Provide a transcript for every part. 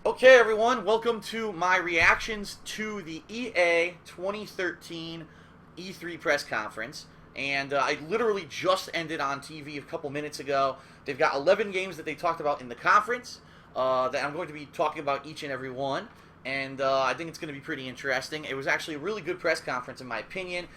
Okay, everyone, welcome to my reactions to the EA 2013 E3 press conference. And I literally just ended on TV a couple minutes ago. They've got 11 games that they talked about in the conference that I'm going to be talking about each and every one. And I think it's going to be pretty interesting. It was actually a really good press conference, in my opinion.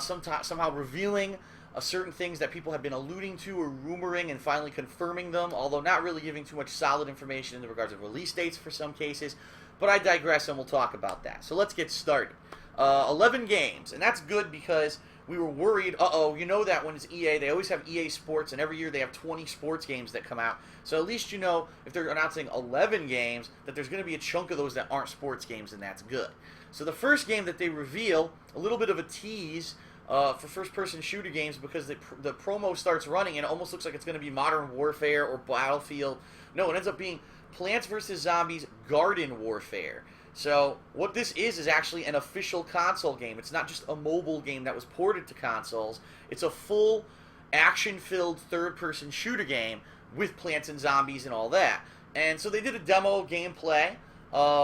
Somehow revealing certain things that people have been alluding to or rumoring and finally confirming them, although not really giving too much solid information in regards to release dates for some cases. But I digress, and we'll talk about that. So let's get started. 11 games, and that's good because we were worried, you know that when it's EA, they always have EA Sports, and every year they have 20 sports games that come out. So at least you know, if they're announcing 11 games, that there's going to be a chunk of those that aren't sports games, and that's good. So the first game that they reveal, a little bit of a tease, for first-person shooter games, because the promo starts running and it almost looks like it's going to be Modern Warfare or Battlefield. No, it ends up being Plants vs. Zombies Garden Warfare. So what this is actually an official console game. It's not just a mobile game that was ported to consoles. It's a full action-filled third-person shooter game with plants and zombies and all that. And so they did a demo gameplay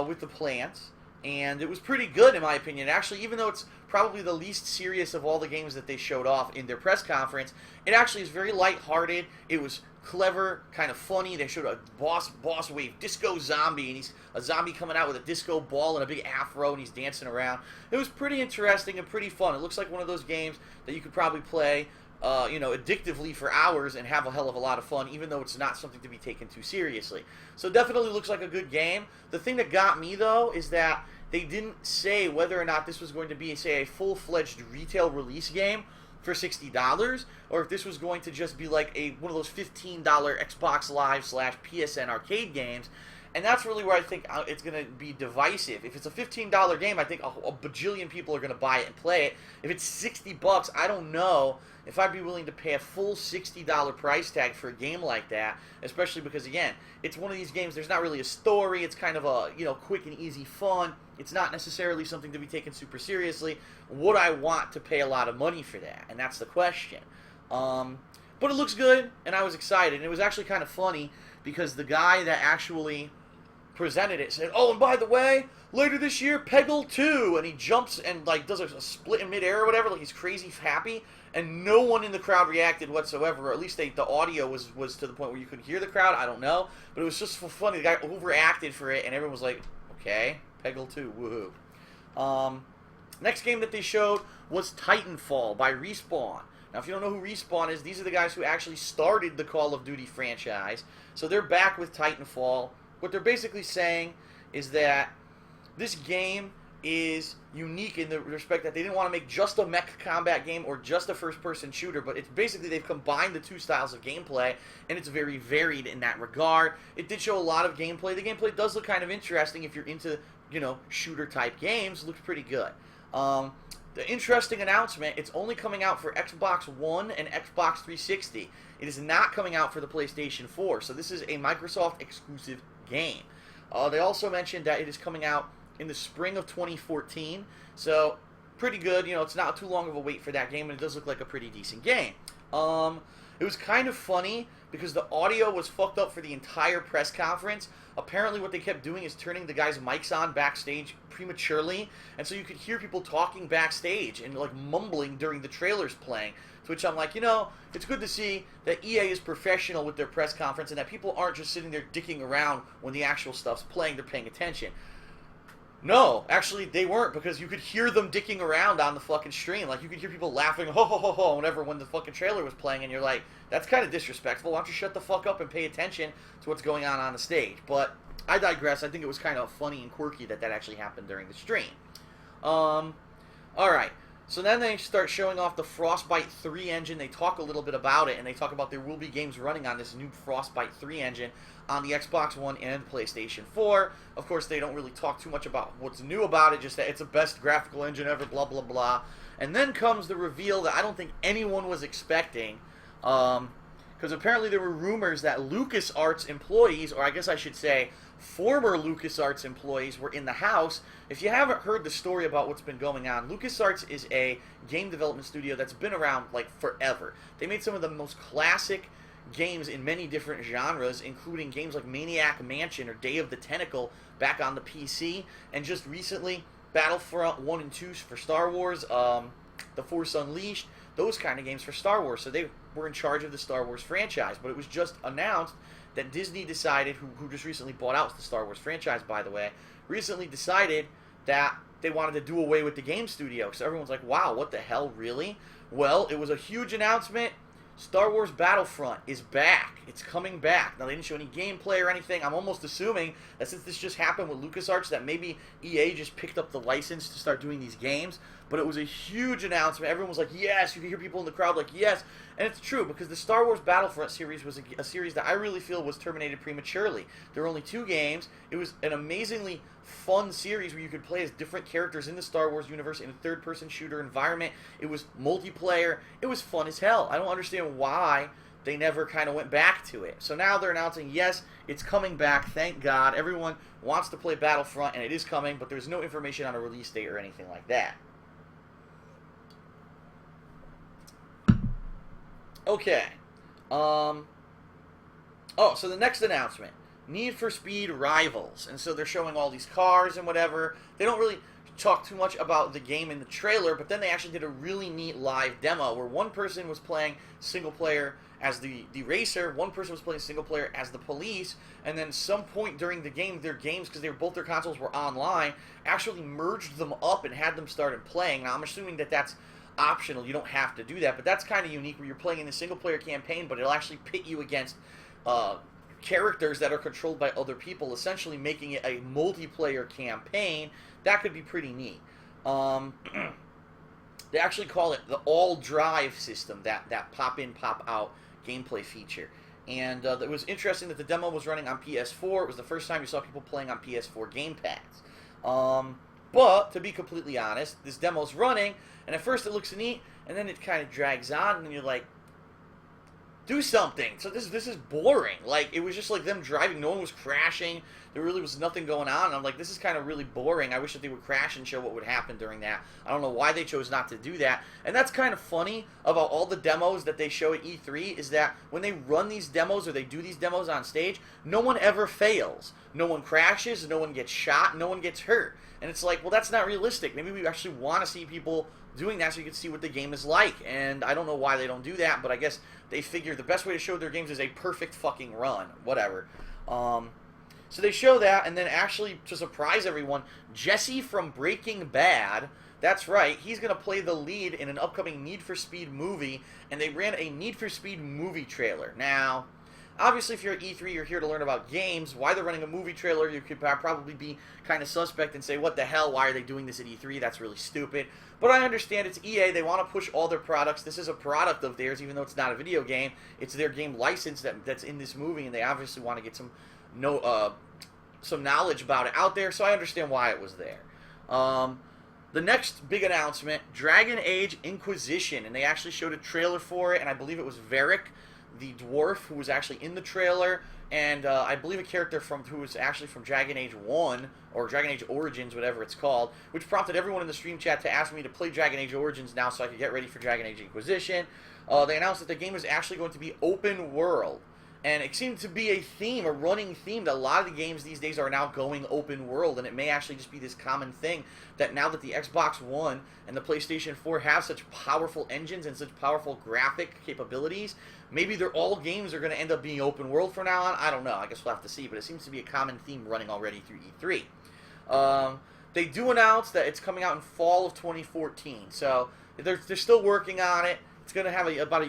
with the plants. And it was pretty good, in my opinion. Actually, even though it's probably the least serious of all the games that they showed off in their press conference, it actually is very lighthearted. It was clever, kind of funny. They showed a boss wave disco zombie, and he's a zombie coming out with a disco ball and a big afro, and he's dancing around. It was pretty interesting and pretty fun. It looks like one of those games that you could probably play addictively for hours and have a hell of a lot of fun, even though it's not something to be taken too seriously. So definitely looks like a good game. The thing that got me, though, is that they didn't say whether or not this was going to be, say, a full-fledged retail release game for $60, or if this was going to just be like one of those $15 Xbox Live / PSN arcade games. And that's really where I think it's going to be divisive. If it's a $15 game, I think a bajillion people are going to buy it and play it. If it's $60, I don't know if I'd be willing to pay a full $60 price tag for a game like that, especially because, again, it's one of these games, there's not really a story. It's kind of a, quick and easy fun. It's not necessarily something to be taken super seriously. Would I want to pay a lot of money for that? And that's the question. But it looks good, and I was excited. And it was actually kind of funny because the guy that actually presented it said, oh, and by the way, later this year, Peggle 2, and he jumps and does a split in midair or whatever, like he's crazy happy, and no one in the crowd reacted whatsoever, or at least the audio was to the point where you could hear the crowd. I don't know, but it was just funny. The guy overacted for it, and everyone was like, okay, Peggle 2, woohoo. Next game that they showed was Titanfall by Respawn. Now, if you don't know who Respawn is, these are the guys who actually started the Call of Duty franchise, so they're back with Titanfall. What they're basically saying is that this game is unique in the respect that they didn't want to make just a mech combat game or just a first-person shooter, but it's basically they've combined the two styles of gameplay, and it's very varied in that regard. It did show a lot of gameplay. The gameplay does look kind of interesting if you're into, shooter-type games. It looks pretty good. The interesting announcement, it's only coming out for Xbox One and Xbox 360. It is not coming out for the PlayStation 4, so this is a Microsoft exclusive game. They also mentioned that it is coming out in the spring of 2014, so pretty good. It's not too long of a wait for that game, and it does look like a pretty decent game. It was kind of funny because the audio was fucked up for the entire press conference. Apparently what they kept doing is turning the guys' mics on backstage prematurely, and so you could hear people talking backstage and mumbling during the trailers playing. To which I'm like, it's good to see that EA is professional with their press conference and that people aren't just sitting there dicking around when the actual stuff's playing. They're paying attention. No, actually, they weren't, because you could hear them dicking around on the fucking stream. You could hear people laughing, ho, ho, ho, ho, whenever when the fucking trailer was playing, and you're like, that's kind of disrespectful. Why don't you shut the fuck up and pay attention to what's going on the stage? But I digress. I think it was kind of funny and quirky that actually happened during the stream. Alright. So then they start showing off the Frostbite 3 engine. They talk a little bit about it, and they talk about there will be games running on this new Frostbite 3 engine on the Xbox One and PlayStation 4. Of course, they don't really talk too much about what's new about it, just that it's the best graphical engine ever, blah, blah, blah. And then comes the reveal that I don't think anyone was expecting, because apparently there were rumors that LucasArts employees, or I guess I should say former LucasArts employees, were in the house. If you haven't heard the story about what's been going on, LucasArts is a game development studio that's been around forever. They made some of the most classic games in many different genres, including games like Maniac Mansion or Day of the Tentacle back on the PC, and just recently Battlefront 1 and 2 for Star Wars, The Force Unleashed, those kind of games for Star Wars. So they were in charge of the Star Wars franchise, but it was just announced that Disney decided, who just recently bought out the Star Wars franchise, by the way, recently decided that they wanted to do away with the game studio. So everyone's like, wow, what the hell, really? Well, it was a huge announcement. Star Wars Battlefront is back. It's coming back. Now, they didn't show any gameplay or anything. I'm almost assuming that since this just happened with LucasArts, that maybe EA just picked up the license to start doing these games. But it was a huge announcement. Everyone was like, yes. You could hear people in the crowd like, yes. And it's true, because the Star Wars Battlefront series was a series that I really feel was terminated prematurely. There were only 2 games. It was an amazingly fun series where you could play as different characters in the Star Wars universe in a third-person shooter environment. It was multiplayer. It was fun as hell. I don't understand why they never kind of went back to it. So now they're announcing, yes, it's coming back. Thank God. Everyone wants to play Battlefront, and it is coming, but there's no information on a release date or anything like that. Okay. So the next announcement. Need for Speed Rivals. And so they're showing all these cars and whatever. They don't really talk too much about the game in the trailer, but then they actually did a really neat live demo where one person was playing single player as the racer, one person was playing single player as the police, and then some point during the game, their games, because both their consoles were online, actually merged them up and had them started playing. Now, I'm assuming that that's optional. You don't have to do that, but that's kind of unique where you're playing in a single player campaign, but it'll actually pit you against characters that are controlled by other people, essentially making it a multiplayer campaign. That could be pretty neat. They actually call it the all drive system, that pop in, pop out gameplay feature. And it was interesting that the demo was running on PS4. It was the first time you saw people playing on PS4 gamepads. But to be completely honest, this demo's running, and at first it looks neat, and then it kind of drags on, and you're like, do something. So this is boring. Like, it was just like them driving. No one was crashing. There really was nothing going on. And I'm like, this is kind of really boring. I wish that they would crash and show what would happen during that. I don't know why they chose not to do that. And that's kind of funny about all the demos that they show at E3 is that when they run these demos or they do these demos on stage, no one ever fails. No one crashes. No one gets shot. No one gets hurt. And it's like, well, that's not realistic. Maybe we actually want to see people doing that so you can see what the game is like. And I don't know why they don't do that, but I guess they figure the best way to show their games is a perfect fucking run. Whatever. So they show that, and then actually, to surprise everyone, Jesse from Breaking Bad, that's right, he's going to play the lead in an upcoming Need for Speed movie, and they ran a Need for Speed movie trailer. Now, obviously, if you're at E3, you're here to learn about games. Why they're running a movie trailer, you could probably be kind of suspect and say, what the hell, why are they doing this at E3? That's really stupid. But I understand it's EA. They want to push all their products. This is a product of theirs, even though it's not a video game. It's their game license that's in this movie, and they obviously want to get some knowledge about it out there, so I understand why it was there. The next big announcement, Dragon Age Inquisition, and they actually showed a trailer for it, and I believe it was Varric, the dwarf, who was actually in the trailer, and I believe a character who was actually from Dragon Age 1, or Dragon Age Origins, whatever it's called, which prompted everyone in the stream chat to ask me to play Dragon Age Origins now so I could get ready for Dragon Age Inquisition. They announced that the game is actually going to be open world. And it seemed to be a theme, a running theme, that a lot of the games these days are now going open world, and it may actually just be this common thing that now that the Xbox One and the PlayStation 4 have such powerful engines and such powerful graphic capabilities, maybe all games are going to end up being open world from now on. I don't know. I guess we'll have to see, but it seems to be a common theme running already through E3. They do announce that it's coming out in fall of 2014, so they're still working on it. It's going to have about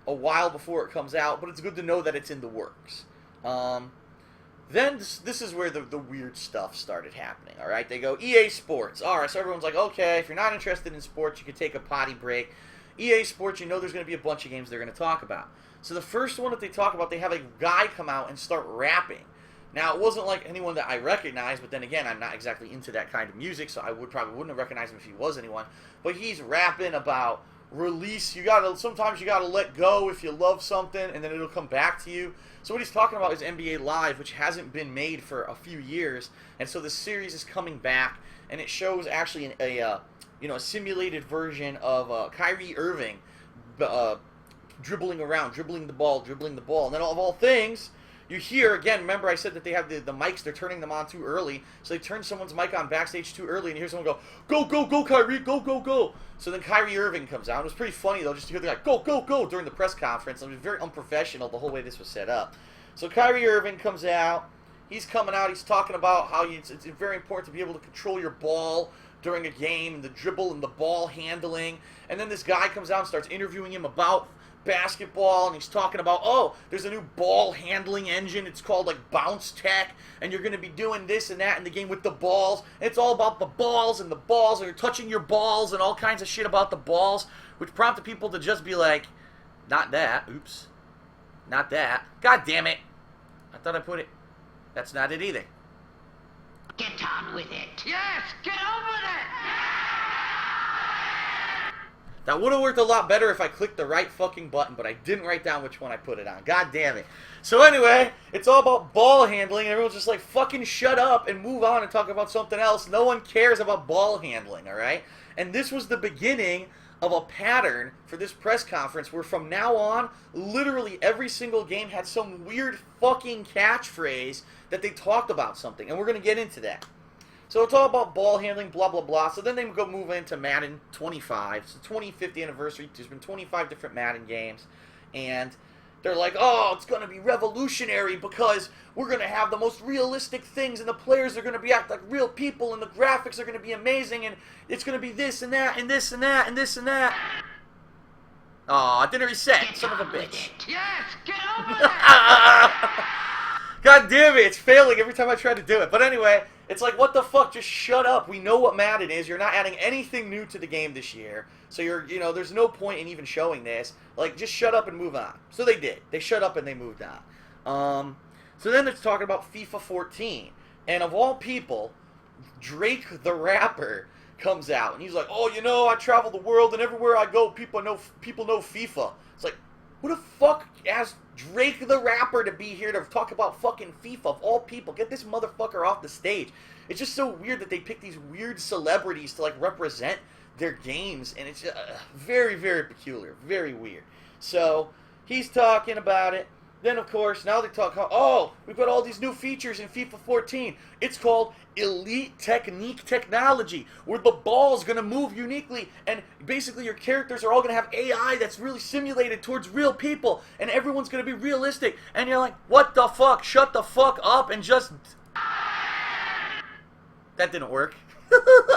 a while before it comes out, but it's good to know that it's in the works. Then this is where the weird stuff started happening, all right? They go, EA Sports. All right, so everyone's like, okay, if you're not interested in sports, you can take a potty break. EA Sports, you know there's going to be a bunch of games they're going to talk about. So the first one that they talk about, they have a guy come out and start rapping. Now, it wasn't like anyone that I recognized, but then again, I'm not exactly into that kind of music, so I probably wouldn't have recognized him if he was anyone. But he's rapping about release. Sometimes you gotta let go if you love something, and then it'll come back to you. So what he's talking about is NBA Live, which hasn't been made for a few years, and so the series is coming back, and it shows actually a simulated version of Kyrie Irving dribbling around, dribbling the ball, and then of all things, you hear, again, remember I said that they have the mics, they're turning them on too early, so they turn someone's mic on backstage too early, and you hear someone go, go, go, go, Kyrie, go, go, go. So then Kyrie Irving comes out. It was pretty funny, though, just to hear the guy, go, go, go, during the press conference. It was very unprofessional, the whole way this was set up. So Kyrie Irving comes out. He's coming out. He's talking about how it's very important to be able to control your ball during a game, and the dribble and the ball handling. And then this guy comes out and starts interviewing him about basketball, and he's talking about, oh, there's a new ball handling engine. It's called like Bounce Tech, and you're going to be doing this and that in the game with the balls. And it's all about the balls, and you're touching your balls and all kinds of shit about the balls, which prompted people to just be like, not that. Oops. Not that. God damn it. I thought I put it. That's not it either. Get on with it. Yes, get on with it! That would have worked a lot better if I clicked the right fucking button, but I didn't write down which one I put it on. God damn it. So anyway, it's all about ball handling, and everyone's just like, fucking shut up and move on and talk about something else. No one cares about ball handling, alright? And this was the beginning of a pattern for this press conference where from now on, literally every single game had some weird fucking catchphrase that they talked about something, and we're going to get into that. So it's all about ball handling, blah, blah, blah. So then they go move into Madden 25. It's the 25th anniversary. There's been 25 different Madden games. And they're like, oh, it's going to be revolutionary because we're going to have the most realistic things, and the players are going to be act like real people, and the graphics are going to be amazing, and it's going to be this and that and this and that and this and that. Oh, it didn't reset. Son of a bitch. Yes, get on with it! God damn it, it's failing every time I try to do it. But anyway, it's like, what the fuck, just shut up. We know what Madden is. You're not adding anything new to the game this year. So there's no point in even showing this. Like, just shut up and move on. So they did. They shut up and they moved on. So then they're talking about FIFA 14. And of all people, Drake the rapper comes out. And he's like, oh, I travel the world, and everywhere I go, people know FIFA. It's like, who the fuck asked Drake the rapper to be here to talk about fucking FIFA of all people? Get this motherfucker off the stage. It's just so weird that they pick these weird celebrities to like represent their games, and it's very, very peculiar, very weird. So he's talking about it. Then, of course, now they talk, oh, we've got all these new features in FIFA 14. It's called Elite Technique Technology, where the ball's going to move uniquely, and basically your characters are all going to have AI that's really simulated towards real people, and everyone's going to be realistic. And you're like, what the fuck? Shut the fuck up and just... That didn't work.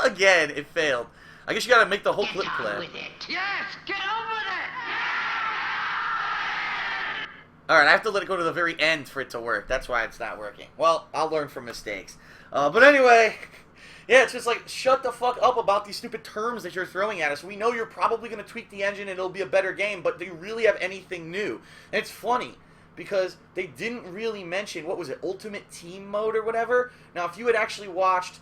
Again, it failed. I guess you got to make the whole clip play. Get on with it. Yes, get on with it! Alright, I have to let it go to the very end for it to work. That's why it's not working. Well, I'll learn from mistakes. But anyway, yeah, it's just like, shut the fuck up about these stupid terms that you're throwing at us. We know you're probably going to tweak the engine and it'll be a better game, but do you really have anything new? And it's funny, because they didn't really mention, what was it, Ultimate Team Mode or whatever? Now, if you had actually watched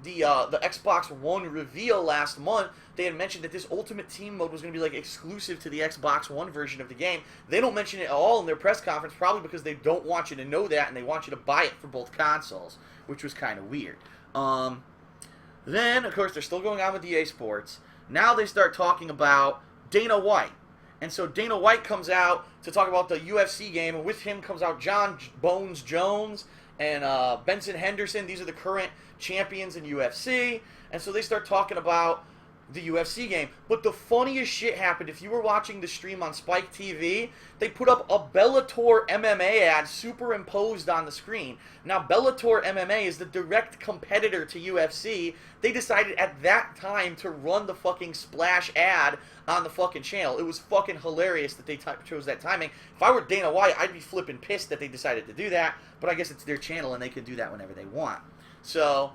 the Xbox One reveal last month, they had mentioned that this Ultimate Team Mode was going to be like exclusive to the Xbox One version of the game. They don't mention it at all in their press conference, probably because they don't want you to know that, and they want you to buy it for both consoles, which was kind of weird. Then, of course, they're still going on with EA Sports. Now they start talking about Dana White. And so Dana White comes out to talk about the UFC game, and with him comes out John Bones Jones and Benson Henderson. These are the current champions in UFC. And so they start talking about the UFC game. But the funniest shit happened. If you were watching the stream on Spike TV, they put up a Bellator MMA ad superimposed on the screen. Now, Bellator MMA is the direct competitor to UFC. They decided at that time to run the fucking splash ad on the fucking channel. It was fucking hilarious that they chose that timing. If I were Dana White, I'd be flipping pissed that they decided to do that. But I guess it's their channel and they can do that whenever they want. So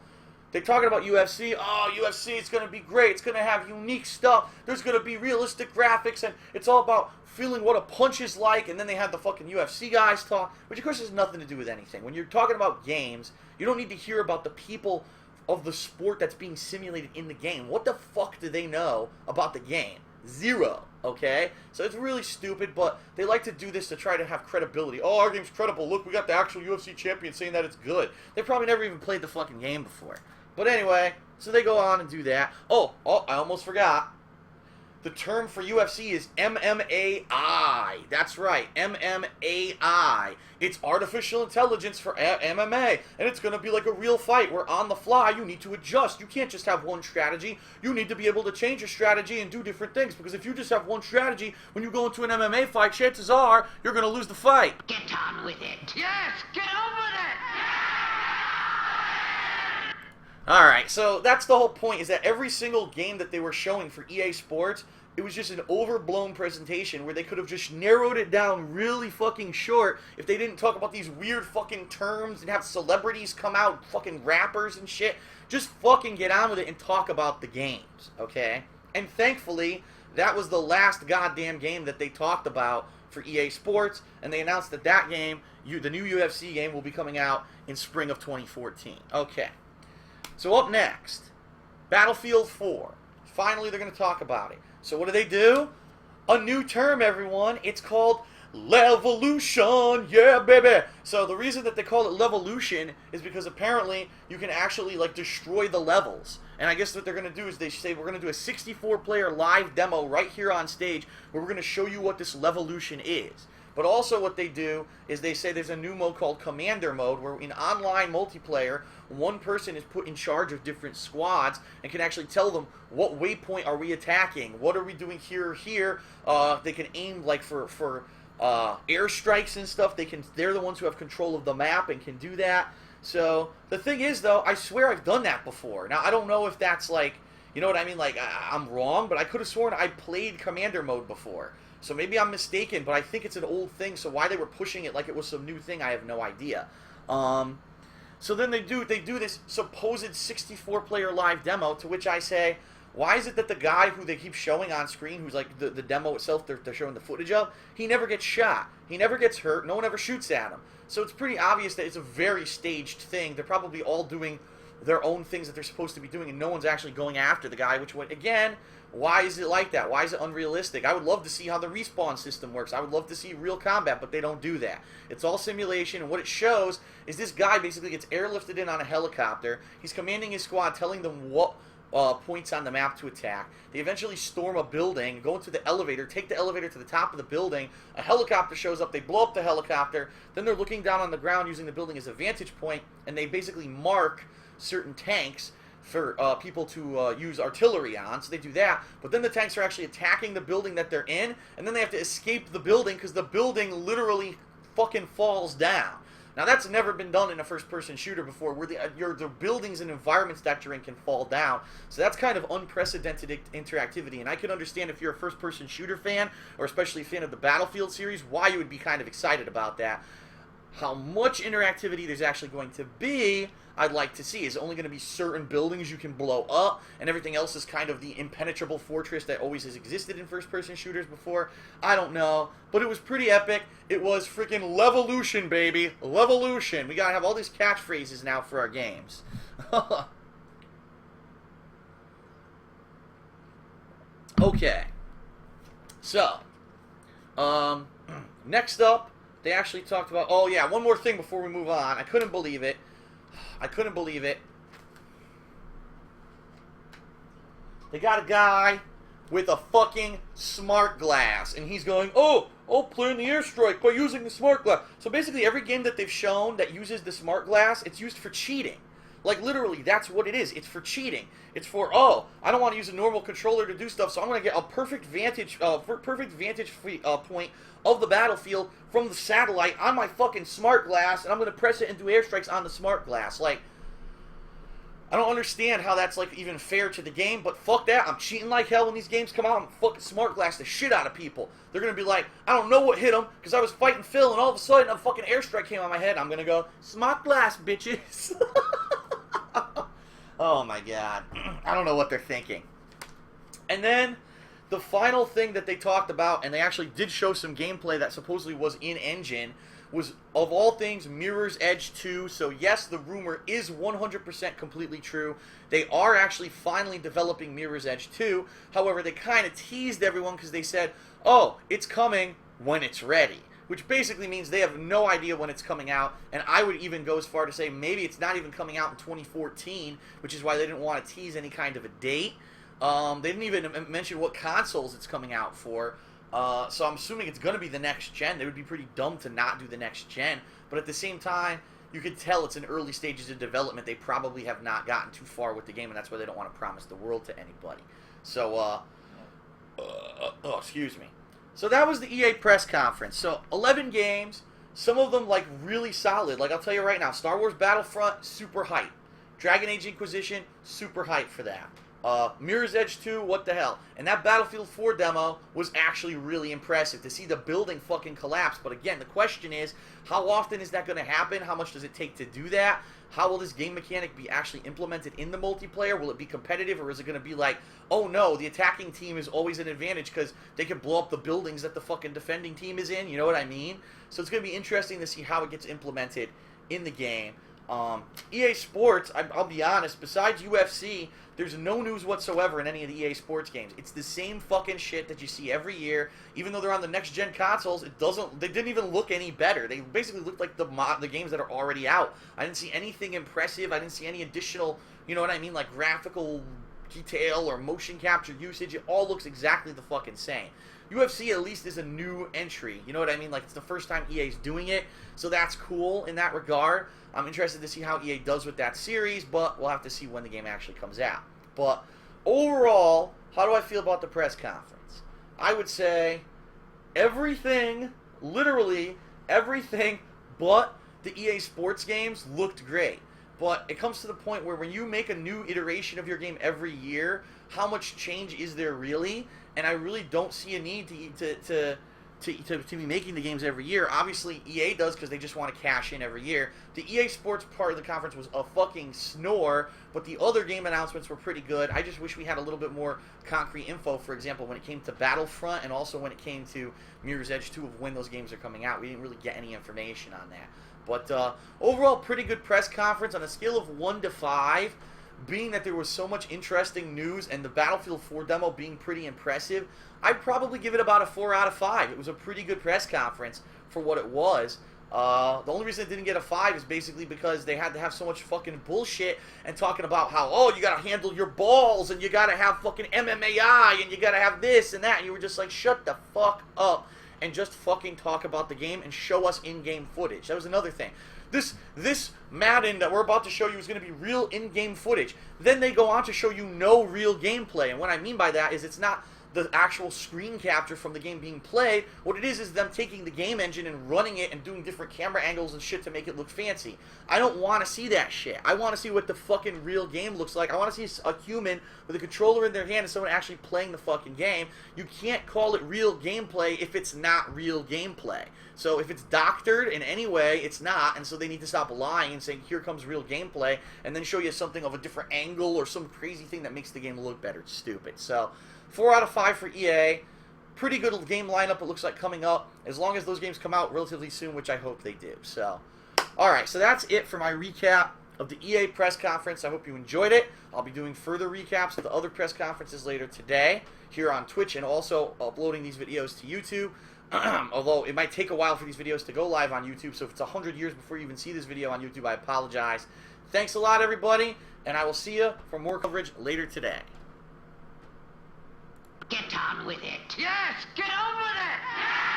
they're talking about UFC. Oh, UFC, it's going to be great. It's going to have unique stuff. There's going to be realistic graphics, and it's all about feeling what a punch is like. And then they have the fucking UFC guys talk, which of course has nothing to do with anything. When you're talking about games, you don't need to hear about the people of the sport that's being simulated in the game. What the fuck do they know about the game? Zero, okay? So it's really stupid, but they like to do this to try to have credibility. Oh, our game's credible. Look, we got the actual UFC champion saying that it's good. They probably never even played the fucking game before. But anyway, so they go on and do that. Oh, I almost forgot. The term for UFC is MMAI. That's right, MMAI. It's artificial intelligence for MMA, and it's going to be like a real fight where on the fly you need to adjust. You can't just have one strategy. You need to be able to change your strategy and do different things, because if you just have one strategy, when you go into an MMA fight, chances are you're going to lose the fight. Get on with it. Yes, get on with it. Alright, so that's the whole point, is that every single game that they were showing for EA Sports, it was just an overblown presentation where they could have just narrowed it down really fucking short if they didn't talk about these weird fucking terms and have celebrities come out, fucking rappers and shit. Just fucking get on with it and talk about the games, okay? And thankfully, that was the last goddamn game that they talked about for EA Sports, and they announced that that game, the new UFC game, will be coming out in spring of 2014. Okay. So up next, Battlefield 4. Finally, they're going to talk about it. So what do? A new term, everyone. It's called Levolution. Yeah, baby. So the reason that they call it Levolution is because apparently you can actually, like, destroy the levels. And I guess what they're going to do is they say we're going to do a 64-player live demo right here on stage where we're going to show you what this Levolution is. But also what they do is they say there's a new mode called Commander Mode, where in online multiplayer, one person is put in charge of different squads and can actually tell them what waypoint are we attacking, what are we doing here or here. They can aim like for airstrikes and stuff. They're the ones who have control of the map and can do that. So the thing is, though, I swear I've done that before. Now I don't know if that's like, you know what I mean? Like I'm wrong, but I could have sworn I played Commander Mode before. So maybe I'm mistaken, but I think it's an old thing, so why they were pushing it like it was some new thing, I have no idea. So then they do this supposed 64-player live demo, to which I say, why is it that the guy who they keep showing on screen, who's like the demo itself they're showing the footage of, he never gets shot, he never gets hurt, no one ever shoots at him. So it's pretty obvious that it's a very staged thing. They're probably all doing their own things that they're supposed to be doing, and no one's actually going after the guy, which, again, why is it like that? Why is it unrealistic? I would love to see how the respawn system works. I would love to see real combat, but they don't do that. It's all simulation, and what it shows is this guy basically gets airlifted in on a helicopter. He's commanding his squad, telling them what points on the map to attack. They eventually storm a building, go into the elevator, take the elevator to the top of the building. A helicopter shows up, they blow up the helicopter, then they're looking down on the ground using the building as a vantage point, and they basically mark certain tanks for people to use artillery on, so they do that, but then the tanks are actually attacking the building that they're in, and then they have to escape the building because the building literally fucking falls down. Now that's never been done in a first-person shooter before, where the buildings and environments that you're in can fall down, so that's kind of unprecedented interactivity, and I can understand if you're a first-person shooter fan, or especially a fan of the Battlefield series, why you would be kind of excited about that. How much interactivity there's actually going to be, I'd like to see. Is it only going to be certain buildings you can blow up, and everything else is kind of the impenetrable fortress that always has existed in first-person shooters before? I don't know, but it was pretty epic. It was freaking Levolution, baby. Levolution. We gotta have all these catchphrases now for our games. Okay. So, next up, they actually talked about, oh yeah, one more thing before we move on. I couldn't believe it. They got a guy with a fucking smart glass, and he's going, oh, playing the airstrike by using the smart glass. So basically every game that they've shown that uses the smart glass, it's used for cheating. Like, literally, that's what it is. It's for cheating. It's for, oh, I don't want to use a normal controller to do stuff, so I'm going to get a perfect vantage point of the battlefield from the satellite on my fucking smart glass, and I'm going to press it and do airstrikes on the smart glass. Like, I don't understand how that's, like, even fair to the game, but fuck that. I'm cheating like hell when these games come out. I'm fucking smart glass the shit out of people. They're going to be like, I don't know what hit them, because I was fighting Phil, and all of a sudden a fucking airstrike came on my head. I'm going to go, smart glass, bitches. Oh my god. I don't know what they're thinking. And then, the final thing that they talked about, and they actually did show some gameplay that supposedly was in-engine, was, of all things, Mirror's Edge 2. So yes, the rumor is 100% completely true. They are actually finally developing Mirror's Edge 2. However, they kind of teased everyone because they said, oh, it's coming when it's ready. Which basically means they have no idea when it's coming out, and I would even go as far to say maybe it's not even coming out in 2014, which is why they didn't want to tease any kind of a date. They didn't even mention what consoles it's coming out for. So I'm assuming it's going to be the next gen. They would be pretty dumb to not do the next gen. But at the same time, you could tell it's in early stages of development. They probably have not gotten too far with the game, and that's why they don't want to promise the world to anybody. So, excuse me. So that was the EA press conference. So 11 games, some of them like really solid. Like I'll tell you right now, Star Wars Battlefront, super hype. Dragon Age Inquisition, super hype for that. Mirror's Edge 2, what the hell? And that Battlefield 4 demo was actually really impressive to see the building fucking collapse. But again, the question is, how often is that going to happen? How much does it take to do that? How will this game mechanic be actually implemented in the multiplayer? Will it be competitive, or is it going to be like, oh no, the attacking team is always an advantage because they can blow up the buildings that the fucking defending team is in? You know what I mean? So it's going to be interesting to see how it gets implemented in the game. EA Sports, I'll be honest, besides UFC, there's no news whatsoever in any of the EA Sports games. It's the same fucking shit that you see every year. Even though they're on the next-gen consoles, they didn't even look any better. They basically looked like the games that are already out. I didn't see anything impressive. I didn't see any additional, you know what I mean, like graphical detail or motion capture usage. It all looks exactly the fucking same. UFC at least is a new entry. You know what I mean? Like, it's the first time EA's doing it, so that's cool in that regard. I'm interested to see how EA does with that series, but we'll have to see when the game actually comes out. But overall, how do I feel about the press conference? I would say everything, literally everything but the EA Sports games looked great. But it comes to the point where when you make a new iteration of your game every year, how much change is there really? And I really don't see a need to be making the games every year. Obviously, EA does because they just want to cash in every year. The EA Sports part of the conference was a fucking snore, but the other game announcements were pretty good. I just wish we had a little bit more concrete info, for example, when it came to Battlefront and also when it came to Mirror's Edge 2 of when those games are coming out. We didn't really get any information on that. But overall, pretty good press conference on a scale of 1 to 5. Being that there was so much interesting news and the Battlefield 4 demo being pretty impressive, I'd probably give it about a 4 out of 5. It was a pretty good press conference for what it was. The only reason it didn't get a 5 is basically because they had to have so much fucking bullshit and talking about how, oh, you gotta handle your balls and you gotta have fucking MMAI and you gotta have this and that. And you were just like, shut the fuck up and just fucking talk about the game and show us in-game footage. That was another thing. This Madden that we're about to show you is going to be real in-game footage. Then they go on to show you no real gameplay. And what I mean by that is it's not the actual screen capture from the game being played. What it is them taking the game engine and running it and doing different camera angles and shit to make it look fancy. I don't want to see that shit. I want to see what the fucking real game looks like. I want to see a human with a controller in their hand and someone actually playing the fucking game. You can't call it real gameplay if it's not real gameplay. So if it's doctored in any way, it's not, and so they need to stop lying and saying, here comes real gameplay, and then show you something of a different angle or some crazy thing that makes the game look better. It's stupid. So 4 out of 5 for EA. Pretty good game lineup, it looks like, coming up, as long as those games come out relatively soon, which I hope they do. So, alright, so that's it for my recap of the EA press conference. I hope you enjoyed it. I'll be doing further recaps of the other press conferences later today here on Twitch and also uploading these videos to YouTube. Although it might take a while for these videos to go live on YouTube, so if it's 100 years before you even see this video on YouTube, I apologize. Thanks a lot, everybody, and I will see you for more coverage later today. Get on with it. Yes, get on with it!